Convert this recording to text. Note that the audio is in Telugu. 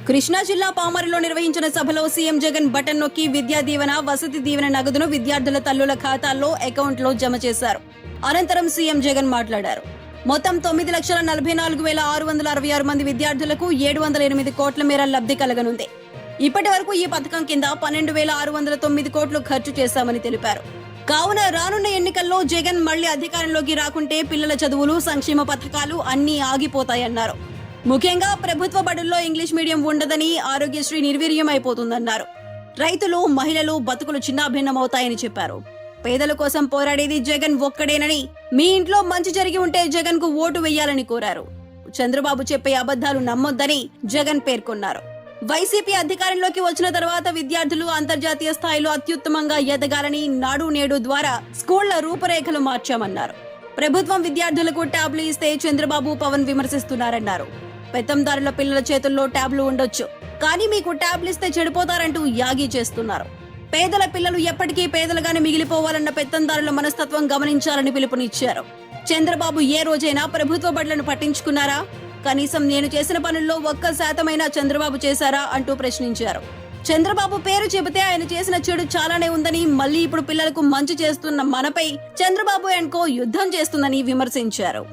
కృష్ణా జిల్లా పామరులో నిర్వహించిన సభలో సీఎం జగన్ బటన్ నొక్కి విద్యా దీవెన, వసతి దీవెన నగదును విద్యార్థుల తల్లుల ఖాతాల్లో అకౌంట్లో జమ చేశారు. అనంతరం సీఎం జగన్ మాట్లాడారు. మొత్తం 9,44,666 మంది విద్యార్థులకు 708 కోట్ల మేర లబ్ధి కలగనుంది. ఇప్పటి వరకు ఈ పథకం కింద 12,609 కోట్లు ఖర్చు చేశామని తెలిపారు. కావున రానున్న ఎన్నికల్లో జగన్ మళ్లీ అధికారంలోకి రాకుంటే పిల్లల చదువులు, సంక్షేమ పథకాలు అన్నీ ఆగిపోతాయన్నారు. ముఖ్యంగా ప్రభుత్వ బడుల్లో ఇంగ్లీష్ మీడియం ఉండదని, ఆరోగ్యశ్రీ నిర్వీర్యం అయిపోతుందన్నారు. రైతులు, మహిళలు బతుకులు చిన్నాభిన్నమవుతాయని చెప్పారు. పేదల కోసం పోరాడేది జగన్ ఒక్కడేనని, మీ ఇంట్లో మంచి జరిగి ఉంటే జగన్ కు ఓటు వేయాలని కోరారు. చంద్రబాబు చెప్పే అబద్ధాలు నమ్మొద్దని జగన్ పేర్కొన్నారు. వైసీపీ అధికారంలోకి వచ్చిన తర్వాత విద్యార్థులు అంతర్జాతీయ స్థాయిలో అత్యుత్తమంగా ఎదగాలని నాడు నేడు ద్వారా స్కూళ్ల రూపురేఖలు మార్చామన్నారు. ప్రభుత్వం విద్యార్థులకు ట్యాబ్లు ఇస్తే చంద్రబాబు, పవన్ విమర్శిస్తున్నారన్నారు. పెత్తందారుల పిల్లల చేతుల్లో ట్యాబ్లు ఉండొచ్చు, కానీ మీకు ట్యాబ్లు ఇస్తే చెడిపోతారంటూ యాగీ చేస్తున్నారు. పేదల పిల్లలు ఎప్పటికీ పేదలుగానే మిగిలిపోవాలన్న పెత్తందారుల మనస్తత్వం గమనించాలని పిలుపునిచ్చారు. చంద్రబాబు ఏ రోజైనా ప్రభుత్వ బడులను పట్టించుకున్నారా? కనీసం నేను చేసిన పనుల్లో 1% చంద్రబాబు చేశారా అంటూ ప్రశ్నించారు. చంద్రబాబు పేరు చెబితే ఆయన చేసిన చెడు చాలానే ఉందని, మళ్లీ ఇప్పుడు పిల్లలకు మంచి చేస్తున్న మనపై చంద్రబాబు అండ్ కో యుద్ధం చేస్తుందని విమర్శించారు.